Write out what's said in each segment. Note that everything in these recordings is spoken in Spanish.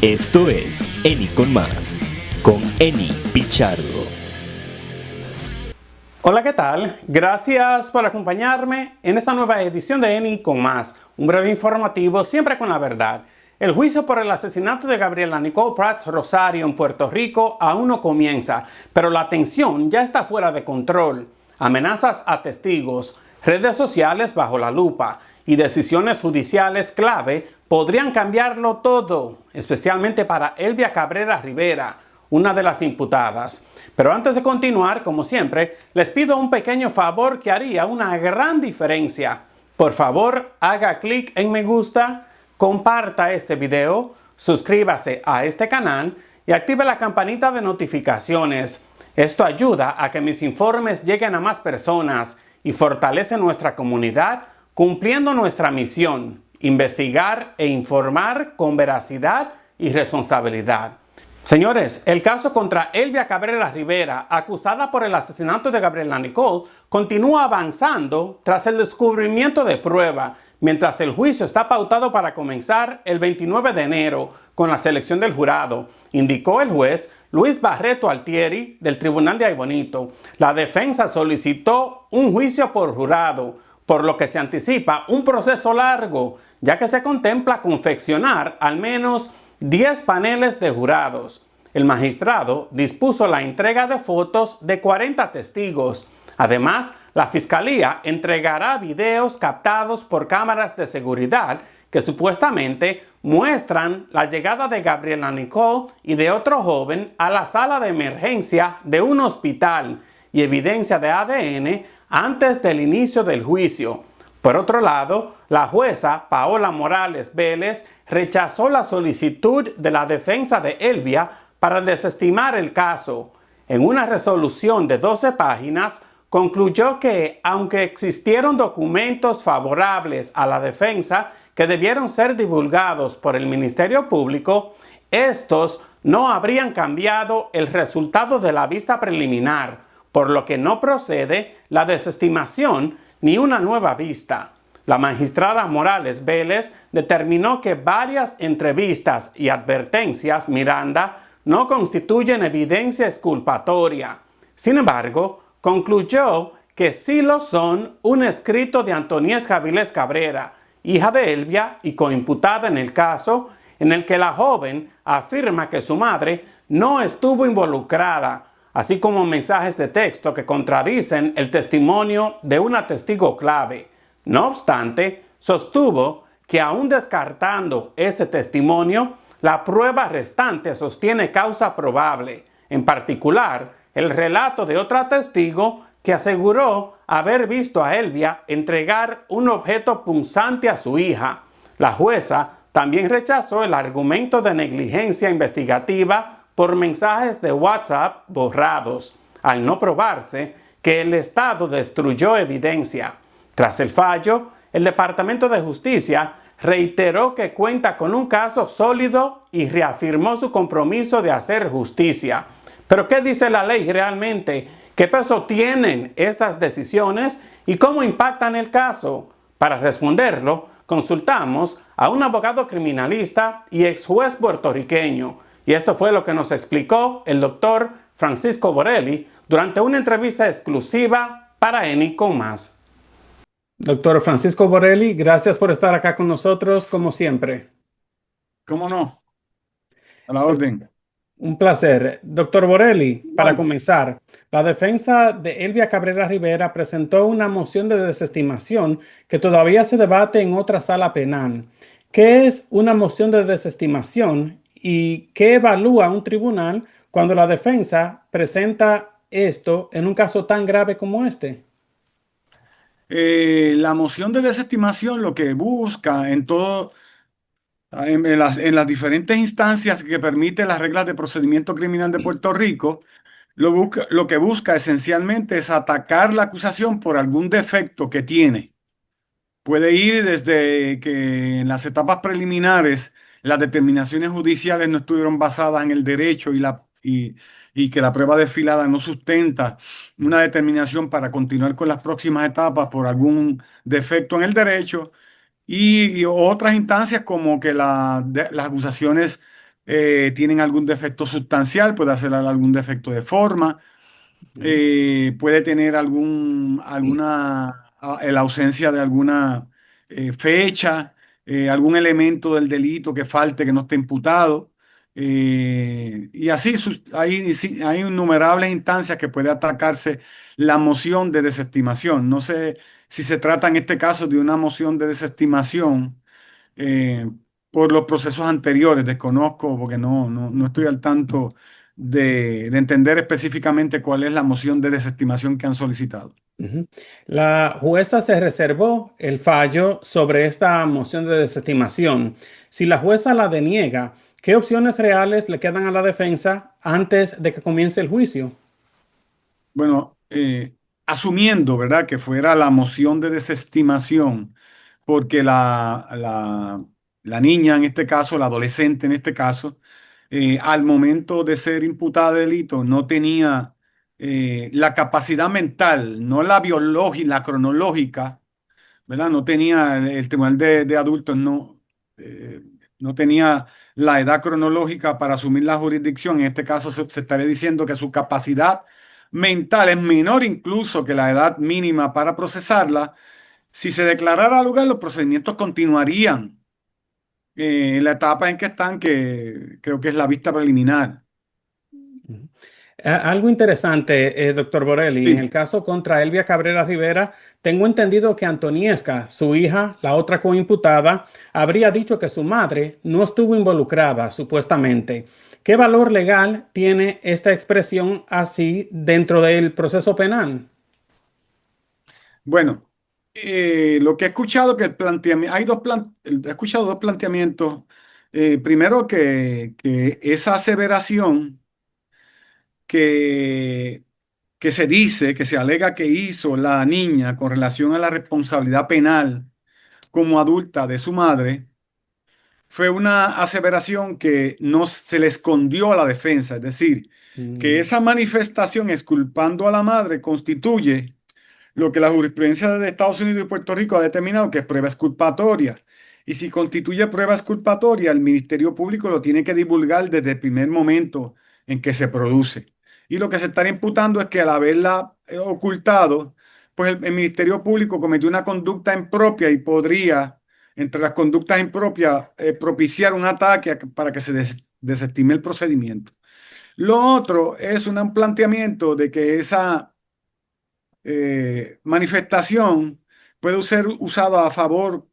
Esto es Eni con Más, con Eni Pichardo. Hola, ¿qué tal? Gracias por acompañarme en esta nueva edición de Eni con Más, un breve informativo siempre con la verdad. El juicio por el asesinato de Gabriela Nicole Prats Rosario en Puerto Rico aún no comienza, pero la tensión ya está fuera de control. Amenazas a testigos, redes sociales bajo la lupa y decisiones judiciales clave podrían cambiarlo todo, especialmente para Elvia Cabrera Rivera, una de las imputadas. Pero antes de continuar, como siempre, les pido un pequeño favor que haría una gran diferencia. Por favor, haga clic en me gusta, comparta este video, suscríbase a este canal y active la campanita de notificaciones. Esto ayuda a que mis informes lleguen a más personas y fortalece nuestra comunidad cumpliendo nuestra misión: investigar e informar con veracidad y responsabilidad. Señores, el caso contra Elvia Cabrera Rivera, acusada por el asesinato de Gabriela Nicole, continúa avanzando tras el descubrimiento de prueba, mientras el juicio está pautado para comenzar el 29 de enero con la selección del jurado, indicó el juez Luis Barreto Altieri del Tribunal de Aybonito. La defensa solicitó un juicio por jurado, por lo que se anticipa un proceso largo, ya que se contempla confeccionar al menos 10 paneles de jurados. El magistrado dispuso la entrega de fotos de 40 testigos. Además, la Fiscalía entregará videos captados por cámaras de seguridad que supuestamente muestran la llegada de Gabriela Nicole y de otro joven a la sala de emergencia de un hospital y evidencia de ADN antes del inicio del juicio. Por otro lado, la jueza Paola Morales Vélez rechazó la solicitud de la defensa de Elvia para desestimar el caso. En una resolución de 12 páginas, concluyó que, aunque existieron documentos favorables a la defensa que debieron ser divulgados por el Ministerio Público, estos no habrían cambiado el resultado de la vista preliminar, por lo que no procede la desestimación ni una nueva vista. La magistrada Morales Vélez determinó que varias entrevistas y advertencias Miranda no constituyen evidencia exculpatoria. Sin embargo, concluyó que sí lo son un escrito de Antoniés Javilés Cabrera, hija de Elvia y coimputada en el caso, en el que la joven afirma que su madre no estuvo involucrada, así como mensajes de texto que contradicen el testimonio de una testigo clave. No obstante, sostuvo que aún descartando ese testimonio, la prueba restante sostiene causa probable, en particular el relato de otra testigo que aseguró haber visto a Elvia entregar un objeto punzante a su hija. La jueza también rechazó el argumento de negligencia investigativa por mensajes de WhatsApp borrados, al no probarse que el Estado destruyó evidencia. Tras el fallo, el Departamento de Justicia reiteró que cuenta con un caso sólido y reafirmó su compromiso de hacer justicia. Pero ¿qué dice la ley realmente? ¿Qué peso tienen estas decisiones y cómo impactan el caso? Para responderlo, consultamos a un abogado criminalista y ex juez puertorriqueño. Y esto fue lo que nos explicó el doctor Francisco Borelli durante una entrevista exclusiva para Eni con Más. Doctor Francisco Borelli, gracias por estar acá con nosotros, como siempre. ¿Cómo no? A la orden. Un placer. Doctor Borelli, para comenzar, la defensa de Elvia Cabrera Rivera presentó una moción de desestimación que todavía se debate en otra sala penal. ¿Qué es una moción de desestimación y qué evalúa un tribunal cuando la defensa presenta esto en un caso tan grave como este? La moción de desestimación lo que busca en las diferentes instancias que permite las reglas de procedimiento criminal de Puerto Rico, lo que busca esencialmente es atacar la acusación por algún defecto que tiene. Puede ir desde que en las etapas preliminares las determinaciones judiciales no estuvieron basadas en el derecho y que la prueba desfilada no sustenta una determinación para continuar con las próximas etapas por algún defecto en el derecho y otras instancias como que las acusaciones tienen algún defecto sustancial, puede hacer algún defecto de forma, puede tener la ausencia de alguna fecha, algún elemento del delito que falte, que no esté imputado. Y así hay innumerables instancias que puede atacarse la moción de desestimación. No sé si se trata en este caso de una moción de desestimación eh, por los procesos anteriores. Desconozco porque no estoy al tanto de entender específicamente cuál es la moción de desestimación que han solicitado. Ujú. La jueza se reservó el fallo sobre esta moción de desestimación. Si la jueza la deniega, ¿qué opciones reales le quedan a la defensa antes de que comience el juicio? Bueno, asumiendo, ¿verdad?, que fuera la moción de desestimación, porque la niña en este caso, la adolescente en este caso, al momento de ser imputada de delito no tenía la capacidad mental, no la biológica, la cronológica, ¿verdad? No tenía el tribunal de adultos, eh, no tenía la edad cronológica para asumir la jurisdicción. En este caso se estaría diciendo que su capacidad mental es menor incluso que la edad mínima para procesarla. Si se declarara lugar, los procedimientos continuarían en la etapa en que están, que creo que es la vista preliminar. Ujú. Algo interesante, doctor Borelli, en el Sí. caso contra Elvia Cabrera Rivera, tengo entendido que Antoniesca, su hija, la otra coimputada, habría dicho que su madre no estuvo involucrada, supuestamente. ¿Qué valor legal tiene esta expresión así dentro del proceso penal? Bueno, lo que he escuchado que el planteamiento, he escuchado dos planteamientos. Primero que esa aseveración que, que se dice, que se alega que hizo la niña con relación a la responsabilidad penal como adulta de su madre, fue una aseveración que no se le escondió a la defensa. Es decir, que Mm, esa manifestación exculpando a la madre constituye lo que la jurisprudencia de Estados Unidos y Puerto Rico ha determinado que es prueba exculpatoria. Y si constituye prueba exculpatoria, el Ministerio Público lo tiene que divulgar desde el primer momento en que se produce. Y lo que se estaría imputando es que al haberla ocultado, pues el Ministerio Público cometió una conducta impropia y podría, entre las conductas impropias, propiciar un ataque para que se desestime el procedimiento. Lo otro es un planteamiento de que esa manifestación puede ser usada a favor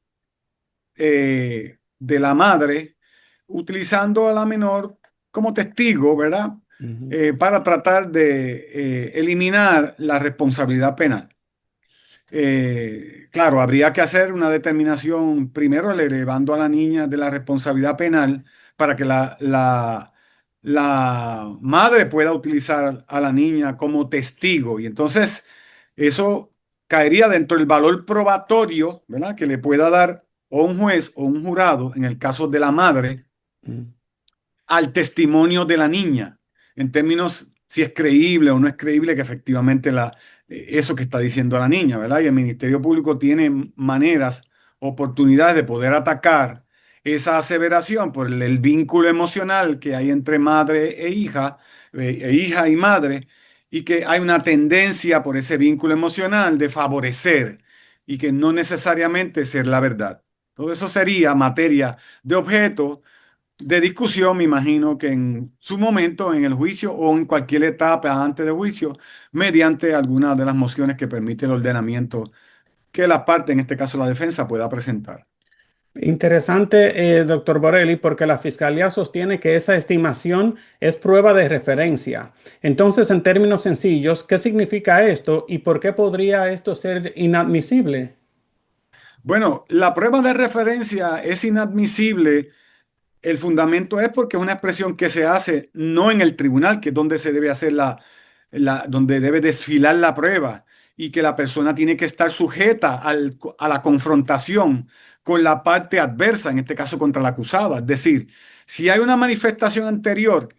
de la madre, utilizando a la menor como testigo, ¿verdad? ujú, Para tratar de eliminar la responsabilidad penal. Claro, habría que hacer una determinación primero elevando a la niña de la responsabilidad penal para que la madre pueda utilizar a la niña como testigo. Y entonces eso caería dentro del valor probatorio, ¿verdad?, que le pueda dar o un juez o un jurado, en el caso de la madre, mm, al testimonio de la niña, en términos si es creíble o no es creíble que efectivamente eso que está diciendo la niña, ¿verdad? Y el Ministerio Público tiene maneras, oportunidades de poder atacar esa aseveración por el vínculo emocional que hay entre madre e hija y madre, y que hay una tendencia por ese vínculo emocional de favorecer y que no necesariamente ser la verdad. Todo eso sería materia de objeto de discusión, me imagino que en su momento, en el juicio o en cualquier etapa antes del juicio, mediante alguna de las mociones que permite el ordenamiento que la parte, en este caso la defensa, pueda presentar. Interesante, doctor Borelli, porque la fiscalía sostiene que esa estimación es prueba de referencia. Entonces, en términos sencillos, ¿qué significa esto y por qué podría esto ser inadmisible? Bueno, la prueba de referencia es inadmisible. El fundamento es porque es una expresión que se hace no en el tribunal, que es donde se debe hacer donde debe desfilar la prueba, y que la persona tiene que estar sujeta a la confrontación con la parte adversa, en este caso contra la acusada. Es decir, si hay una manifestación anterior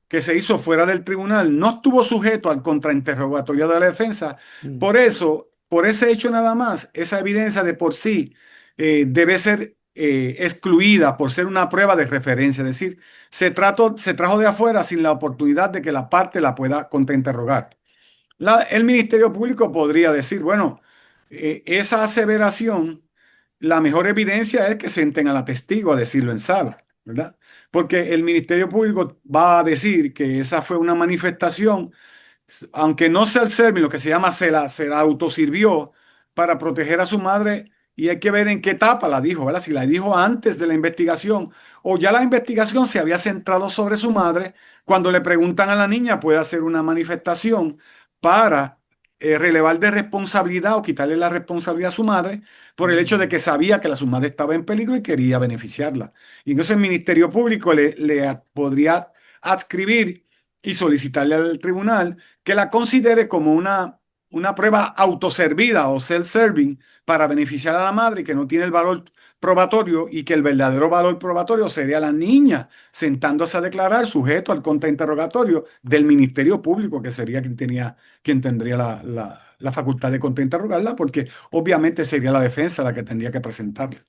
que se hizo fuera del tribunal, no estuvo sujeto al contrainterrogatorio de la defensa. Mm, Por eso, por ese hecho nada más, esa evidencia de por sí debe ser excluida por ser una prueba de referencia, es decir, se trajo de afuera sin la oportunidad de que la parte la pueda contrainterrogar. El Ministerio Público podría decir, bueno, esa aseveración, la mejor evidencia es que sienten a la testigo a decirlo en sala, ¿verdad? Porque el Ministerio Público va a decir que esa fue una manifestación, aunque no sea el servir, lo que se llama se la autosirvió para proteger a su madre, y hay que ver en qué etapa la dijo, ¿verdad? Si la dijo antes de la investigación o ya la investigación se había centrado sobre su madre. Cuando le preguntan a la niña, puede hacer una manifestación para relevar de responsabilidad o quitarle la responsabilidad a su madre por el hecho de que sabía que su madre estaba en peligro y quería beneficiarla. Y entonces el Ministerio Público le podría adscribir y solicitarle al tribunal que la considere como una prueba autoservida o self-serving para beneficiar a la madre, y que no tiene el valor probatorio, y que el verdadero valor probatorio sería la niña sentándose a declarar sujeto al contrainterrogatorio del Ministerio Público, que sería quien tendría la facultad de contrainterrogarla, porque obviamente sería la defensa la que tendría que presentarla.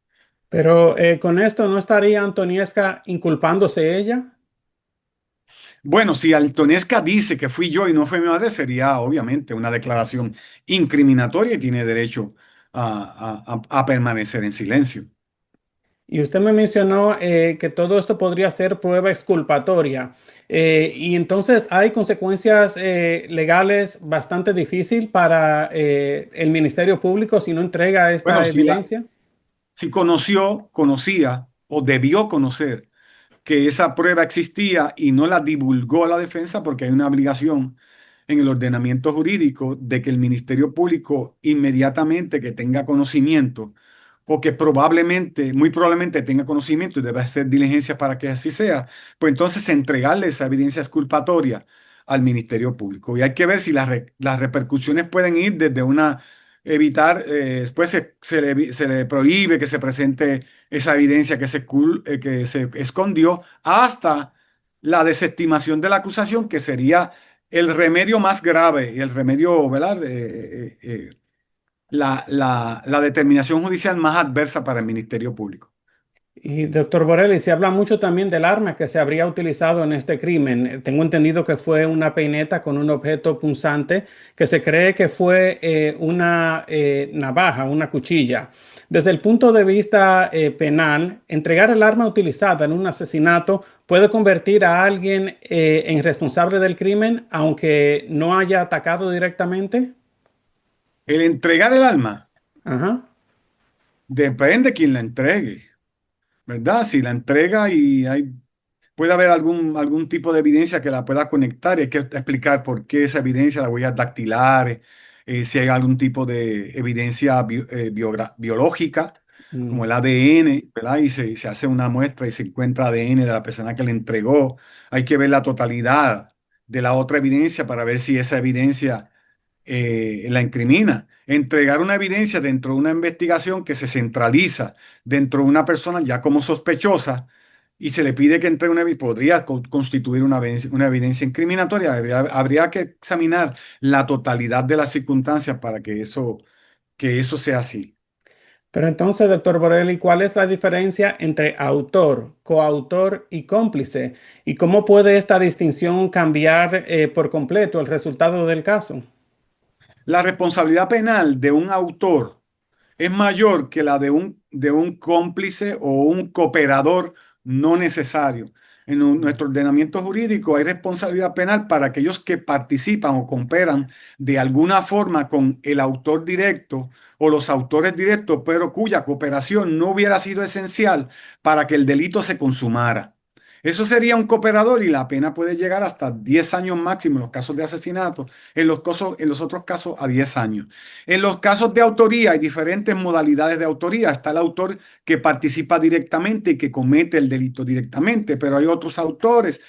Pero con esto no estaría Antoniesca inculpándose ella. Bueno, si Antonesca dice que fui yo y no fue mi madre, sería obviamente una declaración incriminatoria y tiene derecho a permanecer en silencio. Y usted me mencionó que todo esto podría ser prueba exculpatoria. Y entonces hay consecuencias legales bastante difíciles para el Ministerio Público si no entrega Bueno, esta evidencia. si conocía o debió conocer que esa prueba existía y no la divulgó a la defensa, porque hay una obligación en el ordenamiento jurídico de que el Ministerio Público, inmediatamente que tenga conocimiento, o que muy probablemente tenga conocimiento y debe hacer diligencias para que así sea, pues entonces entregarle esa evidencia exculpatoria al Ministerio Público. Y hay que ver si las repercusiones pueden ir desde evitar, después se le prohíbe que se presente esa evidencia que se escondió, hasta la desestimación de la acusación, que sería el remedio más grave y el remedio, ¿verdad? La determinación judicial más adversa para el Ministerio Público. Y doctor Borelli, se habla mucho también del arma que se habría utilizado en este crimen. Tengo entendido que fue una peineta con un objeto punzante que se cree que fue una navaja, una cuchilla. Desde el punto de vista penal, entregar el arma utilizada en un asesinato puede convertir a alguien en responsable del crimen, aunque no haya atacado directamente. El entregar el alma Ajá. depende de quién la entregue, ¿verdad? Si la entrega y puede haber algún tipo de evidencia que la pueda conectar, y hay que explicar por qué esa evidencia, las huellas dactilares, si hay algún tipo de evidencia biológica, como Mm. el ADN, ¿verdad? Y se hace una muestra y se encuentra ADN de la persona que le entregó. Hay que ver la totalidad de la otra evidencia para ver si esa evidencia la incrimina. Entregar una evidencia dentro de una investigación que se centraliza dentro de una persona ya como sospechosa, y se le pide que entregue podría constituir una evidencia incriminatoria. Habría que examinar la totalidad de las circunstancias para que eso sea así. Pero entonces, doctor Borelli, ¿cuál es la diferencia entre autor, coautor y cómplice? ¿Y cómo puede esta distinción cambiar por completo el resultado del caso? La responsabilidad penal de un autor es mayor que la de un cómplice o un cooperador no necesario. En nuestro ordenamiento jurídico hay responsabilidad penal para aquellos que participan o cooperan de alguna forma con el autor directo o los autores directos, pero cuya cooperación no hubiera sido esencial para que el delito se consumara. Eso sería un cooperador, y la pena puede llegar hasta 10 años máximo en los casos de asesinato, en los otros casos a 10 años. En los casos de autoría hay diferentes modalidades de autoría. Está el autor que participa directamente y que comete el delito directamente, pero hay otros autores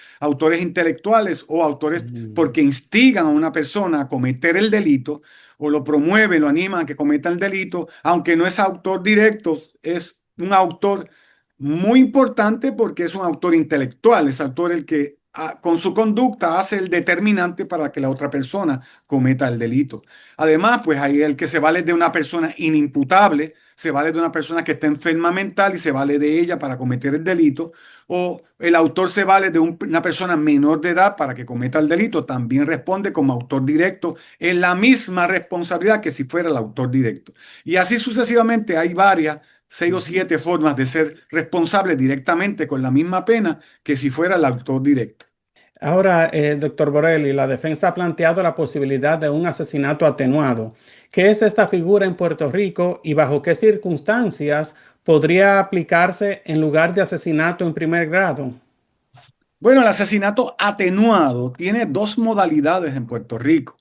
intelectuales o autores Mm. porque instigan a una persona a cometer el delito, o lo promueven, lo animan a que cometa el delito, aunque no es autor directo, es un autor muy importante porque es un autor intelectual, es autor el que con su conducta hace el determinante para que la otra persona cometa el delito. Además, pues ahí el que se vale de una persona inimputable, se vale de una persona que está enferma mental y se vale de ella para cometer el delito, o el autor se vale de una persona menor de edad para que cometa el delito, también responde como autor directo en la misma responsabilidad que si fuera el autor directo. Y así sucesivamente hay varias, 6 o 7 formas de ser responsable directamente con la misma pena que si fuera el autor directo. Ahora, doctor Borelli, la defensa ha planteado la posibilidad de un asesinato atenuado. ¿Qué es esta figura en Puerto Rico y bajo qué circunstancias podría aplicarse en lugar de asesinato en primer grado? Bueno, el asesinato atenuado tiene dos modalidades en Puerto Rico.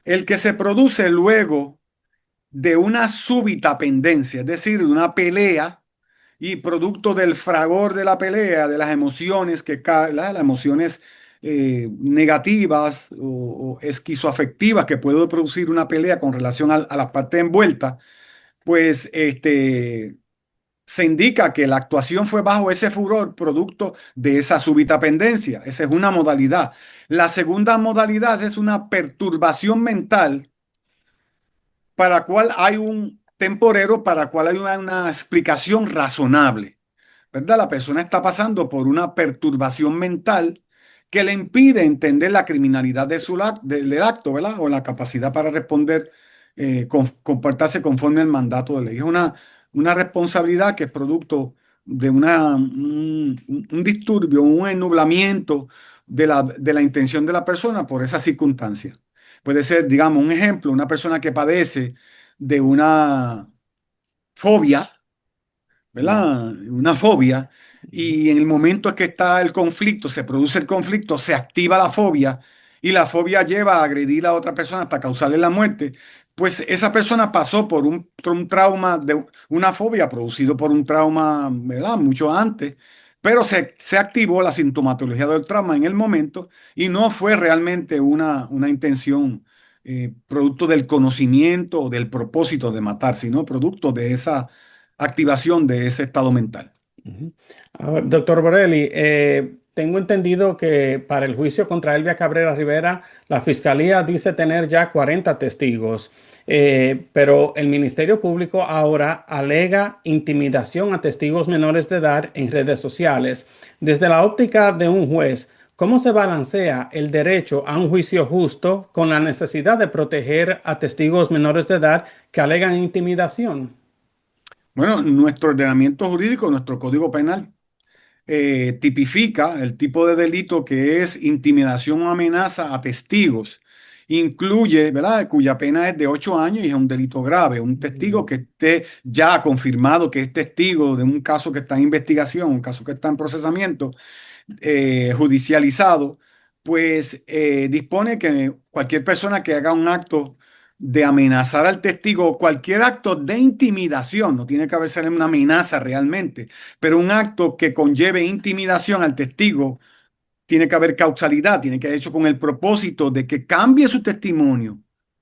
El que se produce luego de una súbita pendencia, es decir, de una pelea y producto del fragor de la pelea, de las emociones las emociones negativas o esquizoafectivas que puede producir una pelea con relación a la parte envuelta, pues se indica que la actuación fue bajo ese furor producto de esa súbita pendencia. Esa es una modalidad. La segunda modalidad es una perturbación mental para la cual hay un temporero, para la cual hay una explicación razonable. ¿Verdad? La persona está pasando por una perturbación mental que le impide entender la criminalidad del acto, ¿verdad? O la capacidad para responder, comportarse conforme al mandato de ley. Es una responsabilidad que es producto de un disturbio, un ennublamiento de la intención de la persona por esa circunstancia. Puede ser, digamos, un ejemplo, una persona que padece de una fobia, ¿verdad? Una fobia, y en el momento en que está el conflicto, se produce el conflicto, se activa la fobia, y la fobia lleva a agredir a otra persona hasta causarle la muerte, pues esa persona pasó por un trauma de una fobia producido por un trauma, ¿verdad? Mucho antes, pero se activó la sintomatología del trauma en el momento y no fue realmente una intención. Producto del conocimiento o del propósito de matar, sino producto de esa activación de ese estado mental. Ujú. Doctor Borelli, tengo entendido que para el juicio contra Elvia Cabrera Rivera, la fiscalía dice tener ya 40 testigos, pero el Ministerio Público ahora alega intimidación a testigos menores de edad en redes sociales. Desde la óptica de un juez, ¿cómo se balancea el derecho a un juicio justo con la necesidad de proteger a testigos menores de edad que alegan intimidación? Bueno, nuestro ordenamiento jurídico, nuestro Código Penal, tipifica el tipo de delito que es intimidación o amenaza a testigos. Incluye, ¿verdad? Cuya pena es de 8 años y es un delito grave. Un testigo que esté ya confirmado que es testigo de un caso que está en investigación, un caso que está en procesamiento, judicializado, pues dispone que cualquier persona que haga un acto de amenazar al testigo, cualquier acto de intimidación, no tiene que haber ser una amenaza realmente, pero un acto que conlleve intimidación al testigo, tiene que haber causalidad, tiene que haber hecho con el propósito de que cambie su testimonio.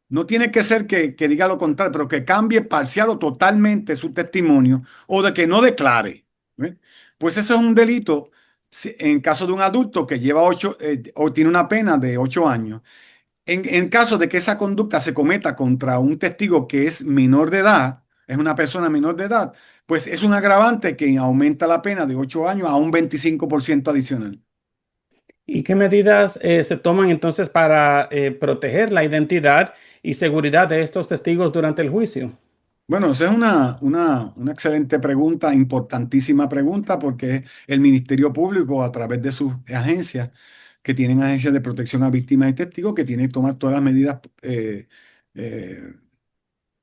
No tiene que ser que diga lo contrario, pero que cambie parcial o totalmente su testimonio o de que no declare. ¿Ve? Pues eso es un delito en caso de un adulto que lleva 8 o tiene una pena de 8 años. En caso de que esa conducta se cometa contra un testigo que es menor de edad, es una persona menor de edad, pues es un agravante que aumenta la pena de 8 años a un 25% adicional. ¿Y qué medidas se toman entonces para proteger la identidad y seguridad de estos testigos durante el juicio? Bueno, esa es una excelente pregunta, importantísima pregunta, porque el Ministerio Público, a través de sus agencias, que tienen agencias de protección a víctimas y testigos, que tienen que tomar eh,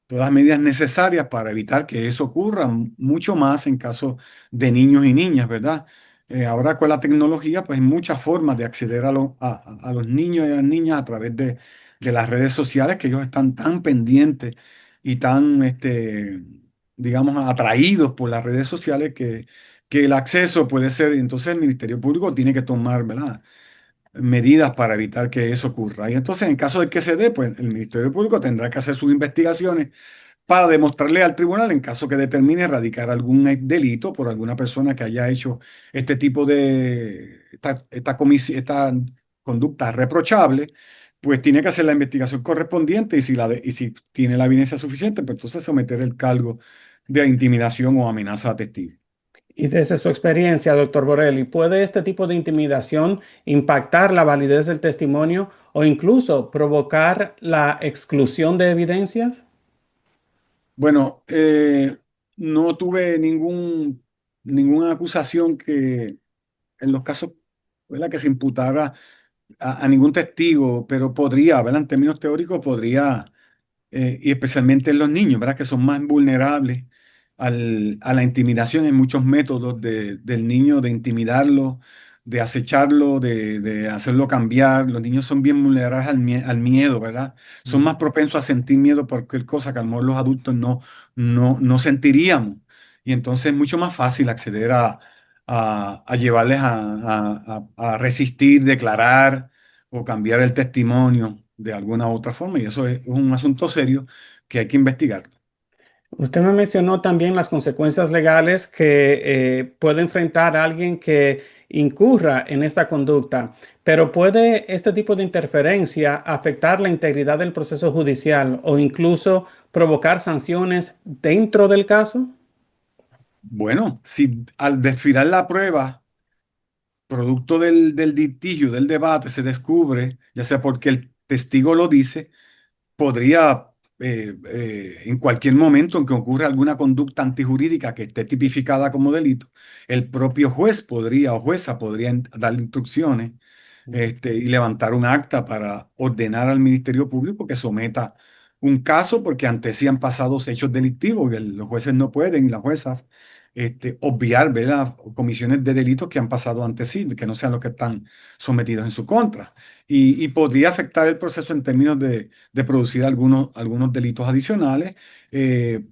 todas las medidas necesarias para evitar que eso ocurra, mucho más en caso de niños y niñas, ¿verdad? Ahora con la tecnología, pues hay muchas formas de acceder a los niños y a las niñas a través de las redes sociales, que ellos están tan pendientes y tan, digamos, atraídos por las redes sociales que el acceso puede ser, entonces el Ministerio Público tiene que tomar, ¿verdad? Medidas para evitar que eso ocurra. Y entonces, en caso de que se dé, pues el Ministerio Público tendrá que hacer sus investigaciones para demostrarle al tribunal, en caso que determine erradicar algún delito por alguna persona que haya hecho este tipo de, esta conducta reprochable, pues tiene que hacer la investigación correspondiente y y si tiene la evidencia suficiente, pues entonces someter el cargo de intimidación o amenaza a testigos. Y desde su experiencia, doctor Borelli, ¿puede este tipo de intimidación impactar la validez del testimonio o incluso provocar la exclusión de evidencias? Bueno, no tuve ninguna acusación que en los casos, ¿verdad?, que se imputara a ningún testigo, pero podría, ¿verdad? En términos teóricos, podría, y especialmente en los niños, ¿verdad?, que son más vulnerables a la intimidación. En muchos métodos del niño de intimidarlo, de acecharlo, de hacerlo cambiar. Los niños son bien vulnerables al miedo, ¿verdad? Son más propensos a sentir miedo por cualquier cosa que a lo mejor los adultos no sentiríamos. Y entonces es mucho más fácil acceder a llevarles a resistir, declarar o cambiar el testimonio de alguna u otra forma. Y eso es un asunto serio que hay que investigar. Usted me mencionó también las consecuencias legales que puede enfrentar a alguien que incurra en esta conducta, pero ¿puede este tipo de interferencia afectar la integridad del proceso judicial o incluso provocar sanciones dentro del caso? Bueno, si al desfilar la prueba, producto del litigio, del debate, se descubre, ya sea porque el testigo lo dice, podría, en cualquier momento en que ocurra alguna conducta antijurídica que esté tipificada como delito, el propio juez podría o jueza podría dar instrucciones, y levantar un acta para ordenar al Ministerio Público que someta un caso, porque antes sí han pasado hechos delictivos, que los jueces no pueden y las juezas, obviar, ¿verdad?, comisiones de delitos que han pasado antes sí, que no sean los que están sometidos en su contra. Y podría afectar el proceso en términos de producir algunos delitos adicionales.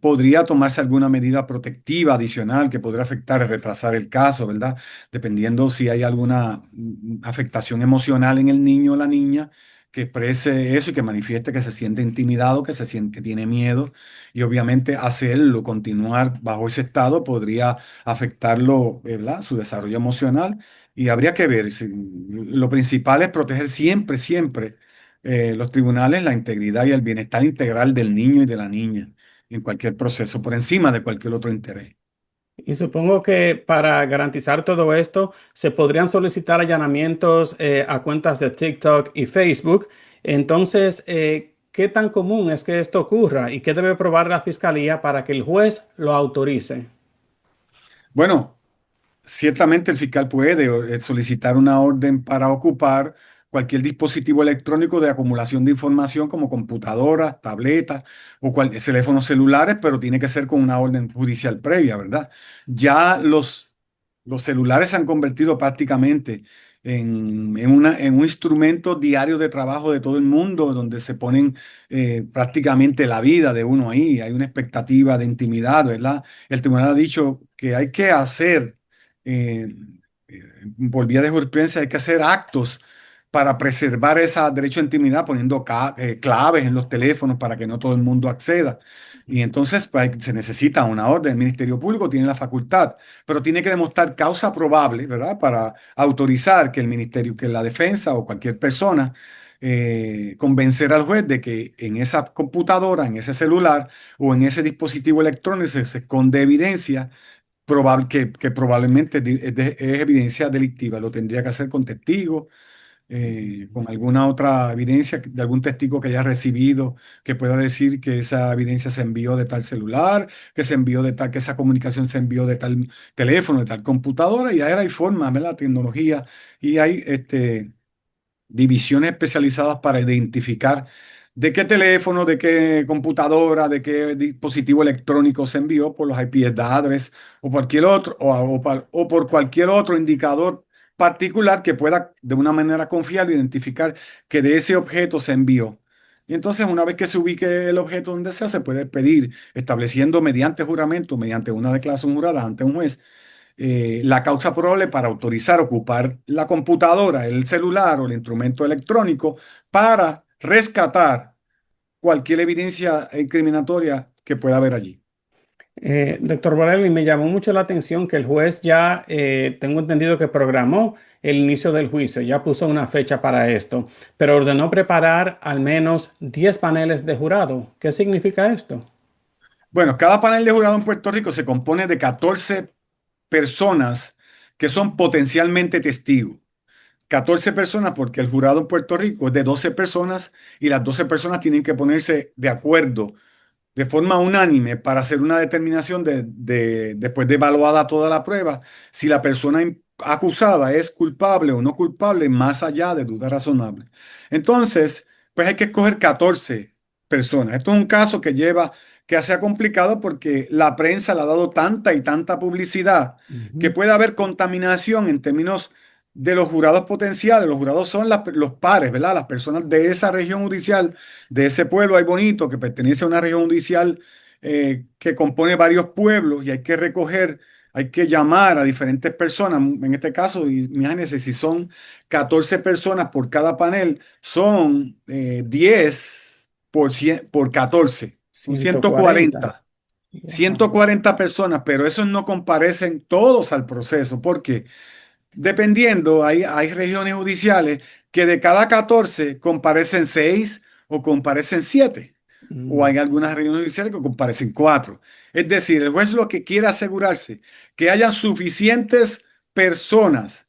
Podría tomarse alguna medida protectiva adicional que podría afectar y retrasar el caso, ¿verdad? Dependiendo si hay alguna afectación emocional en el niño o la niña que exprese eso y que manifieste que se siente intimidado, que se siente que tiene miedo. Y obviamente hacerlo, continuar bajo ese estado podría afectarlo, ¿verdad?, su desarrollo emocional. Y habría que ver, lo principal es proteger siempre, siempre, los tribunales, la integridad y el bienestar integral del niño y de la niña en cualquier proceso, por encima de cualquier otro interés. Y supongo que para garantizar todo esto se podrían solicitar allanamientos a cuentas de TikTok y Facebook. Entonces, ¿qué tan común es que esto ocurra y qué debe probar la fiscalía para que el juez lo autorice? Bueno, ciertamente el fiscal puede solicitar una orden para ocupar cualquier dispositivo electrónico de acumulación de información como computadoras, tabletas o teléfonos celulares, pero tiene que ser con una orden judicial previa, ¿verdad? Ya los celulares se han convertido prácticamente en un instrumento diario de trabajo de todo el mundo, donde se ponen, prácticamente la vida de uno ahí. Hay una expectativa de intimidad, ¿verdad? El tribunal ha dicho que hay que hacer, eh, por vía de jurisprudencia, hay que hacer actos para preservar ese derecho a intimidad, poniendo claves en los teléfonos para que no todo el mundo acceda. Y entonces pues, se necesita una orden. El Ministerio Público tiene la facultad, pero tiene que demostrar causa probable, ¿verdad?, para autorizar que el ministerio, que la defensa o cualquier persona, convencer al juez de que en esa computadora, en ese celular o en ese dispositivo electrónico se esconde evidencia que probablemente es evidencia delictiva. Lo tendría que hacer con testigos, con alguna otra evidencia de algún testigo que haya recibido, que pueda decir que esa evidencia se envió de tal celular, que se envió de tal, que esa comunicación se envió de tal teléfono, de tal computadora. Y ahora hay formas, ¿verdad? La tecnología, y hay, divisiones especializadas para identificar de qué teléfono, de qué computadora, de qué dispositivo electrónico se envió por los IP address o cualquier otro, o por cualquier otro indicador particular que pueda de una manera confiable identificar que de ese objeto se envió. Y entonces, una vez que se ubique el objeto donde sea, se puede pedir, estableciendo mediante juramento, mediante una declaración jurada ante un juez, la causa probable para autorizar ocupar la computadora, el celular o el instrumento electrónico para rescatar cualquier evidencia incriminatoria que pueda haber allí. Doctor Borelli, me llamó mucho la atención que el juez ya, tengo entendido que programó el inicio del juicio, ya puso una fecha para esto, pero ordenó preparar al menos 10 paneles de jurado. ¿Qué significa esto? Bueno, cada panel de jurado en Puerto Rico se compone de 14 personas que son potencialmente testigos. 14 personas porque el jurado en Puerto Rico es de 12 personas y las 12 personas tienen que ponerse de acuerdo de forma unánime para hacer una determinación después de evaluada toda la prueba, si la persona acusada es culpable o no culpable, más allá de duda razonable. Entonces, pues hay que escoger 14 personas. Esto es un caso que se ha complicado porque la prensa le ha dado tanta y tanta publicidad que Ujú. puede haber contaminación en términos de los jurados potenciales. Los jurados son los pares, ¿verdad? Las personas de esa región judicial, de ese pueblo ahí bonito que pertenece a una región judicial que compone varios pueblos y hay que recoger, hay que llamar a diferentes personas. En este caso, imagínense, si son 14 personas por cada panel, son 10 por 14, son 140. 140. Wow. 140 personas, pero esos no comparecen todos al proceso, porque dependiendo, hay regiones judiciales que de cada 14 comparecen 6 o comparecen 7, o Mm. hay algunas regiones judiciales que comparecen 4. Es decir, el juez lo que quiere asegurarse que haya suficientes personas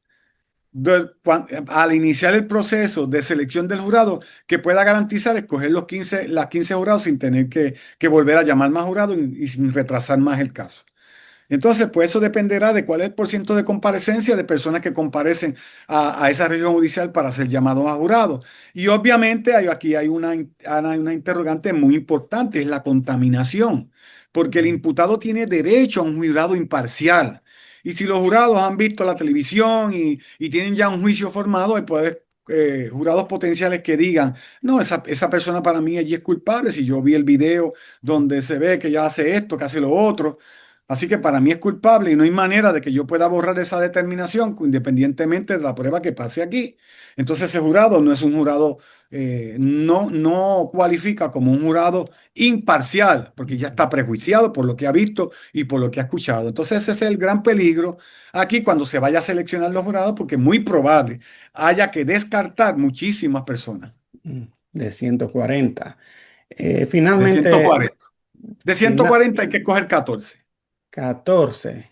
al iniciar el proceso de selección del jurado que pueda garantizar escoger las 15 jurados sin tener que volver a llamar más jurados y sin retrasar más el caso. Entonces, pues eso dependerá de cuál es el porcentaje de comparecencia de personas que comparecen a esa región judicial para ser llamados a jurado. Y obviamente aquí hay una interrogante muy importante, es la contaminación, porque el imputado tiene derecho a un jurado imparcial. Y si los jurados han visto la televisión y tienen ya un juicio formado, hay jurados potenciales que digan, no, esa persona para mí allí es culpable, si yo vi el video donde se ve que ya hace esto, que hace lo otro. Así que para mí es culpable y no hay manera de que yo pueda borrar esa determinación independientemente de la prueba que pase aquí. Entonces ese jurado no es un jurado, no cualifica como un jurado imparcial, porque ya está prejuiciado por lo que ha visto y por lo que ha escuchado. Entonces ese es el gran peligro aquí cuando se vaya a seleccionar los jurados, porque es muy probable haya que descartar muchísimas personas. Mm. De 140. De Finalmente, 140. De fina- 140 hay que escoger 14. 14.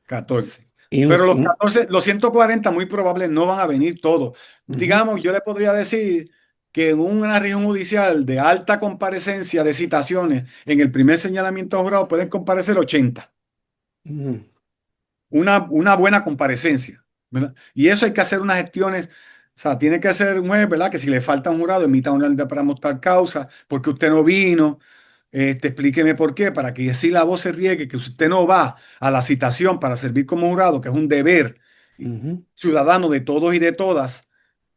14. Y un, Pero los un- 14, los 140 muy probable no van a venir todos. ujú, Digamos, yo le podría decir que en una región judicial de alta comparecencia de citaciones, en el primer señalamiento jurado pueden comparecer 80. ujú, Una buena comparecencia, ¿verdad? Y eso hay que hacer unas gestiones, o sea, tiene que ser un juez, ¿verdad? Que si le falta un jurado, emita una orden para mostrar causa, porque usted no vino, explíqueme por qué, para que así la voz se riegue, que usted no va a la citación para servir como jurado, que es un deber ujú, ciudadano de todos y de todas,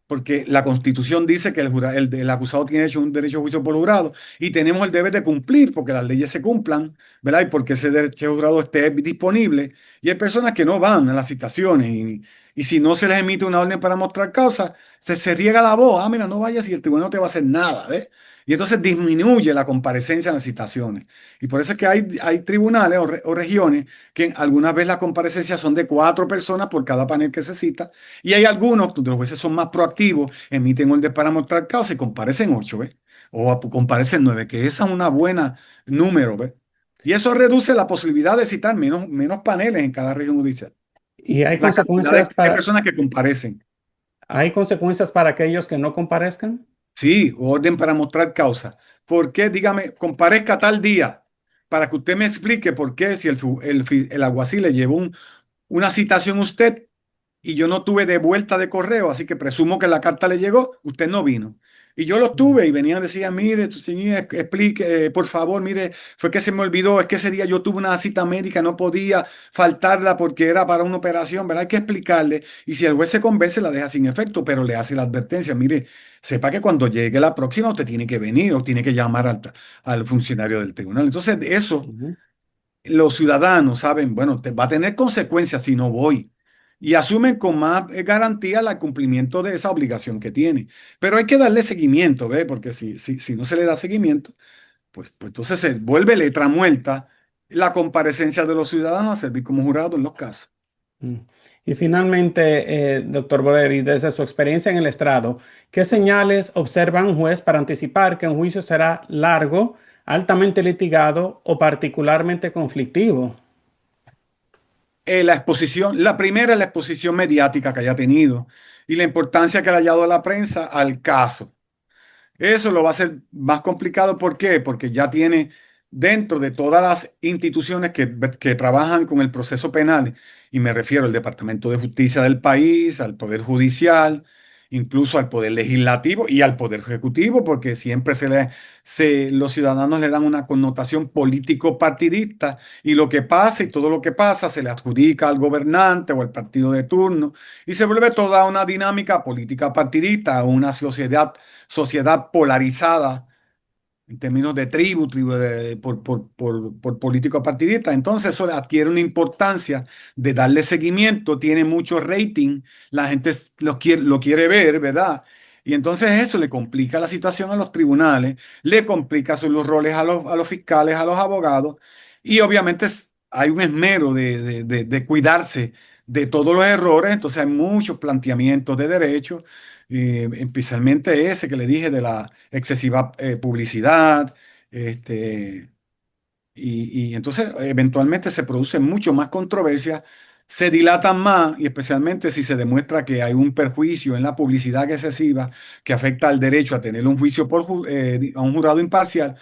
porque la Constitución dice que el acusado tiene un derecho a juicio por jurado y tenemos el deber de cumplir porque las leyes se cumplan, ¿verdad? Y porque ese derecho a jurado esté disponible. Y hay personas que no van a las citaciones y si no se les emite una orden para mostrar causa, se riega la voz. Ah, mira, no vayas y el tribunal no te va a hacer nada, ¿ves? Y entonces disminuye la comparecencia en las citaciones. Y por eso es que hay tribunales o regiones que algunas veces las comparecencias son de 4 personas por cada panel que se cita y hay algunos donde los jueces son más proactivos, emiten orden para mostrar causa y comparecen 8, ¿ves? Comparecen 9, que esa es una buena número, ¿ves? Y eso reduce la posibilidad de citar menos paneles en cada región judicial. y La cantidad de personas que comparecen. hay consecuencias para aquellos que no comparezcan. Sí, orden para mostrar causa. ¿Por qué? Dígame, comparezca tal día para que usted me explique por qué si el alguacil le llevó una citación a usted y yo no tuve de vuelta de correo, así que presumo que la carta le llegó, usted no vino. Y yo lo tuve y venían y decían, mire, tu señor, explique, por favor, mire, fue que se me olvidó, es que ese día yo tuve una cita médica, no podía faltarla porque era para una operación, ¿verdad? Hay que explicarle. Y si el juez se convence, la deja sin efecto, pero le hace la advertencia, mire, sepa que cuando llegue la próxima usted tiene que venir o tiene que llamar al funcionario del tribunal. Entonces, eso Ujú. los ciudadanos saben, bueno, va a tener consecuencias si no voy. Y asumen con más garantía el cumplimiento de esa obligación que tiene. Pero hay que darle seguimiento, ¿ve? Porque si no se le da seguimiento, pues entonces se vuelve letra muerta la comparecencia de los ciudadanos a servir como jurado en los casos. Mm. Y finalmente, doctor Boleri, desde su experiencia en el estrado, ¿qué señales observa un juez para anticipar que un juicio será largo, altamente litigado o particularmente conflictivo? La exposición, la primera es la exposición mediática que haya tenido y la importancia que le haya dado la prensa al caso. Eso lo va a hacer más complicado. ¿Por qué? Porque ya tiene dentro de todas las instituciones que trabajan con el proceso penal, y me refiero al Departamento de Justicia del país, al Poder Judicial, incluso al Poder Legislativo y al Poder Ejecutivo, porque siempre los ciudadanos le dan una connotación político-partidista y lo que pasa y todo lo que pasa se le adjudica al gobernante o al partido de turno y se vuelve toda una dinámica política partidista, una sociedad polarizada en términos de por político partidista. Entonces eso adquiere una importancia de darle seguimiento, tiene mucho rating, la gente lo quiere ver, ¿verdad? Y entonces eso le complica la situación a los tribunales, le complica los roles a los fiscales, a los abogados, y obviamente hay un esmero de cuidarse de todos los errores, entonces hay muchos planteamientos de derecho, especialmente ese que le dije de la excesiva publicidad, este, y entonces eventualmente se produce mucho más controversia, se dilatan más y especialmente si se demuestra que hay un perjuicio en la publicidad excesiva que afecta al derecho a tener un juicio a un jurado imparcial.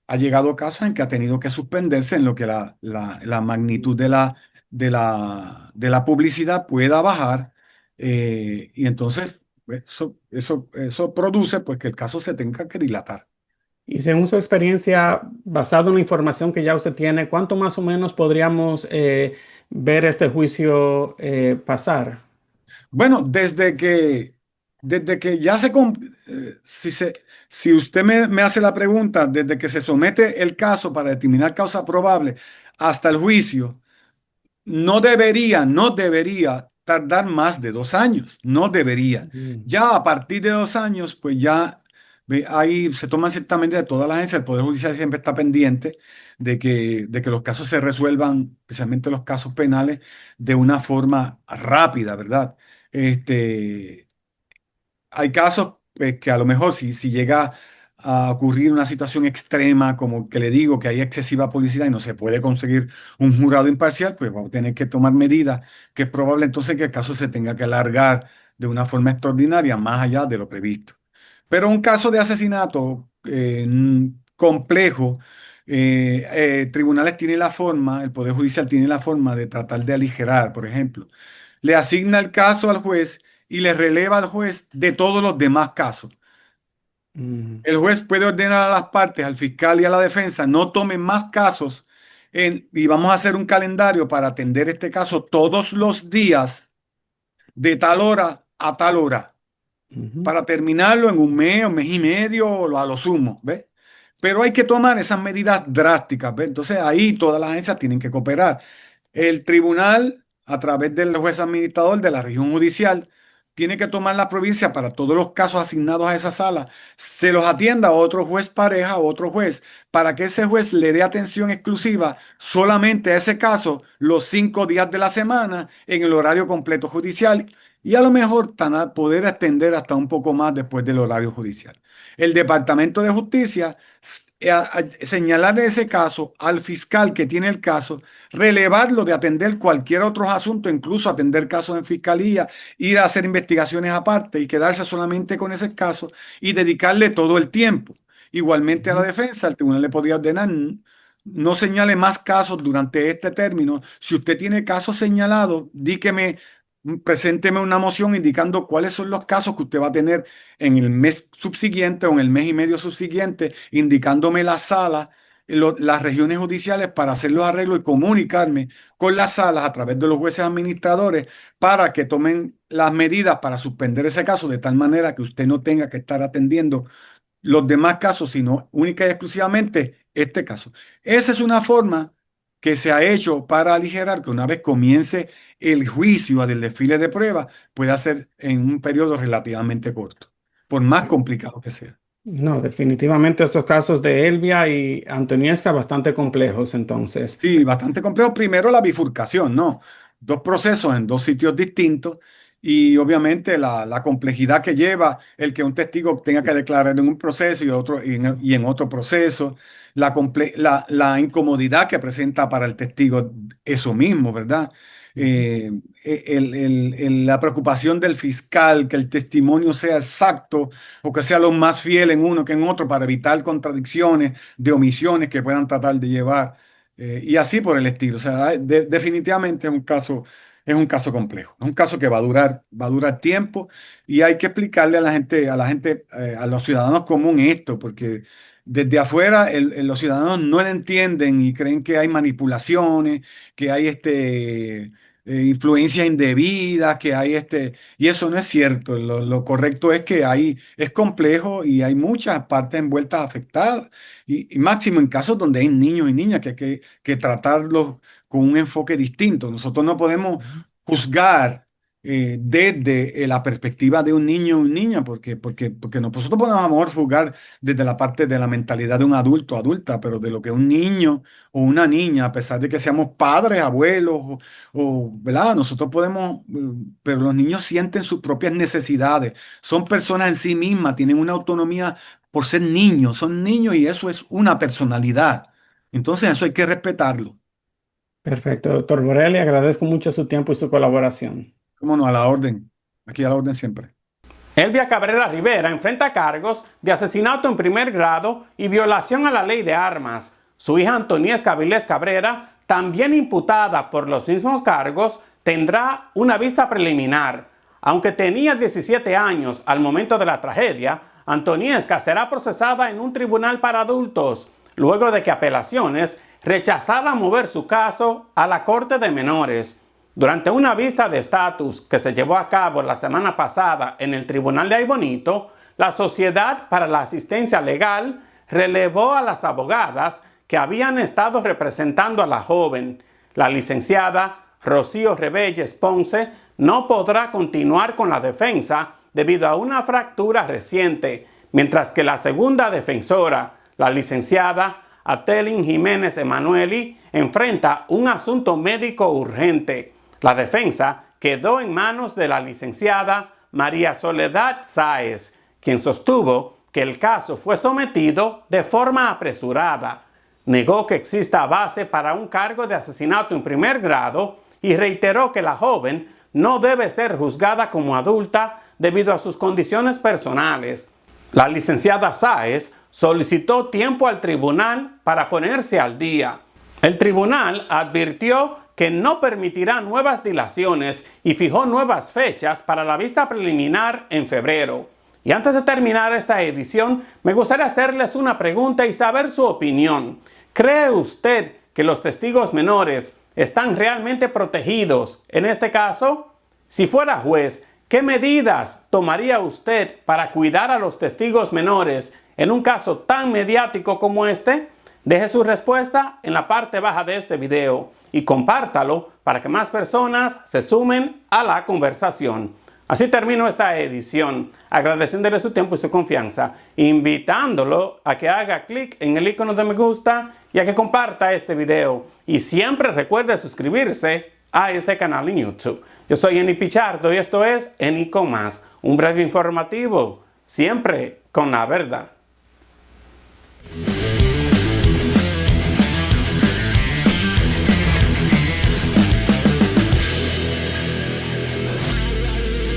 Ha llegado casos en que ha tenido que suspenderse en lo que la magnitud de la publicidad pueda bajar, y entonces eso produce pues que el caso se tenga que dilatar. Y según su experiencia, basado en la información que ya usted tiene, ¿cuánto más o menos podríamos ver este juicio pasar? Bueno, desde que ya si usted me hace la pregunta, desde que se somete el caso para determinar causa probable hasta el juicio, no debería tardar más de 2 años, no debería. Mm. Ya a partir de 2 años, pues ya ahí se toman ciertas medidas de toda la agencia, el Poder Judicial siempre está pendiente de que los casos se resuelvan, especialmente los casos penales, de una forma rápida, ¿verdad? Este, hay casos pues, que a lo mejor si llega a ocurrir una situación extrema, como que le digo que hay excesiva publicidad y no se puede conseguir un jurado imparcial, pues vamos a tener que tomar medidas, que es probable entonces que el caso se tenga que alargar de una forma extraordinaria, más allá de lo previsto. Pero un caso de asesinato complejo, tribunales tienen la forma, el Poder Judicial tiene la forma de tratar de aligerar, por ejemplo. Le asigna el caso al juez y le releva al juez de todos los demás casos. Mm. El juez puede ordenar a las partes, al fiscal y a la defensa, no tomen más casos y vamos a hacer un calendario para atender este caso todos los días de tal hora a tal hora, Ujú. para terminarlo en un mes y medio, o a lo sumo, ¿ves? Pero hay que tomar esas medidas drásticas, ¿ves? Entonces ahí todas las agencias tienen que cooperar. El tribunal, a través del juez administrador de la región judicial, tiene que tomar la provincia para todos los casos asignados a esa sala, se los atienda a otro juez pareja o otro juez, para que ese juez le dé atención exclusiva solamente a ese caso los 5 días de la semana en el horario completo judicial y a lo mejor poder extender hasta un poco más después del horario judicial. El Departamento de Justicia señalarle ese caso al fiscal que tiene el caso, relevarlo de atender cualquier otro asunto, incluso atender casos en fiscalía, ir a hacer investigaciones aparte y quedarse solamente con ese caso y dedicarle todo el tiempo. Igualmente a la Ujú. defensa, el tribunal le podría ordenar: no señale más casos durante este término. Si usted tiene casos señalados, presénteme una moción indicando cuáles son los casos que usted va a tener en el mes subsiguiente o en el mes y medio subsiguiente, indicándome la sala, las regiones judiciales para hacer los arreglos y comunicarme con las salas a través de los jueces administradores para que tomen las medidas para suspender ese caso de tal manera que usted no tenga que estar atendiendo los demás casos, sino única y exclusivamente este caso. Esa es una forma que se ha hecho para aligerar que una vez comience el juicio del desfile de pruebas, pueda ser en un periodo relativamente corto, por más complicado que sea. No, definitivamente estos casos de Elvia y Antoniesca bastante complejos entonces. Sí, bastante complejo. Primero la bifurcación, ¿no? Dos procesos en dos sitios distintos y obviamente la complejidad que lleva el que un testigo tenga que declarar en un proceso y en otro proceso, la incomodidad que presenta para el testigo eso mismo, ¿verdad? Eh, la preocupación del fiscal, que el testimonio sea exacto o que sea lo más fiel en uno que en otro para evitar contradicciones de omisiones que puedan tratar de llevar y así por el estilo. O sea, definitivamente es un caso complejo. Es un caso que va a durar tiempo y hay que explicarle a la gente, a los ciudadanos comunes esto, porque desde afuera los ciudadanos no lo entienden y creen que hay manipulaciones, que hay influencias indebidas, que hay y eso no es cierto. Lo correcto es que es complejo y hay muchas partes envueltas afectadas. Y máximo en casos donde hay niños y niñas que tratarlos con un enfoque distinto. Nosotros no podemos juzgar desde la perspectiva de un niño o una niña, porque nosotros podemos a lo mejor juzgar desde la parte de la mentalidad de un adulto o adulta, pero de lo que un niño o una niña, a pesar de que seamos padres, abuelos, ¿verdad? Nosotros podemos, pero los niños sienten sus propias necesidades, son personas en sí mismas, tienen una autonomía por ser niños, son niños y eso es una personalidad. Entonces eso hay que respetarlo. Perfecto, doctor Borelli, agradezco mucho su tiempo y su colaboración. Cómo no, a la orden. Aquí a la orden siempre. Elvia Cabrera Rivera enfrenta cargos de asesinato en primer grado y violación a la ley de armas. Su hija Antoniesca Avilés Cabrera, también imputada por los mismos cargos, tendrá una vista preliminar. Aunque tenía 17 años al momento de la tragedia, Antoniesca será procesada en un tribunal para adultos, luego de que Apelaciones rechazara mover su caso a la Corte de Menores. Durante una vista de estatus que se llevó a cabo la semana pasada en el Tribunal de Aybonito, la Sociedad para la Asistencia Legal relevó a las abogadas que habían estado representando a la joven. La licenciada Rocío Rebelles Ponce no podrá continuar con la defensa debido a una fractura reciente, mientras que la segunda defensora, la licenciada Atelin Jiménez Emanueli, enfrenta un asunto médico urgente. La defensa quedó en manos de la licenciada María Soledad Sáez, quien sostuvo que el caso fue sometido de forma apresurada. Negó que exista base para un cargo de asesinato en primer grado y reiteró que la joven no debe ser juzgada como adulta debido a sus condiciones personales. La licenciada Sáez solicitó tiempo al tribunal para ponerse al día. El tribunal advirtió que no permitirá nuevas dilaciones y fijó nuevas fechas para la vista preliminar en febrero. Y antes de terminar esta edición, me gustaría hacerles una pregunta y saber su opinión. ¿Cree usted que los testigos menores están realmente protegidos en este caso? Si fuera juez, ¿qué medidas tomaría usted para cuidar a los testigos menores en un caso tan mediático como este? Deje su respuesta en la parte baja de este video y compártalo para que más personas se sumen a la conversación. Así termino esta edición, agradeciéndole su tiempo y su confianza, invitándolo a que haga clic en el icono de me gusta y a que comparta este video. Y siempre recuerde suscribirse a este canal en YouTube. Yo soy Eni Pichardo y esto es Eni con Más, un breve informativo, siempre con la verdad.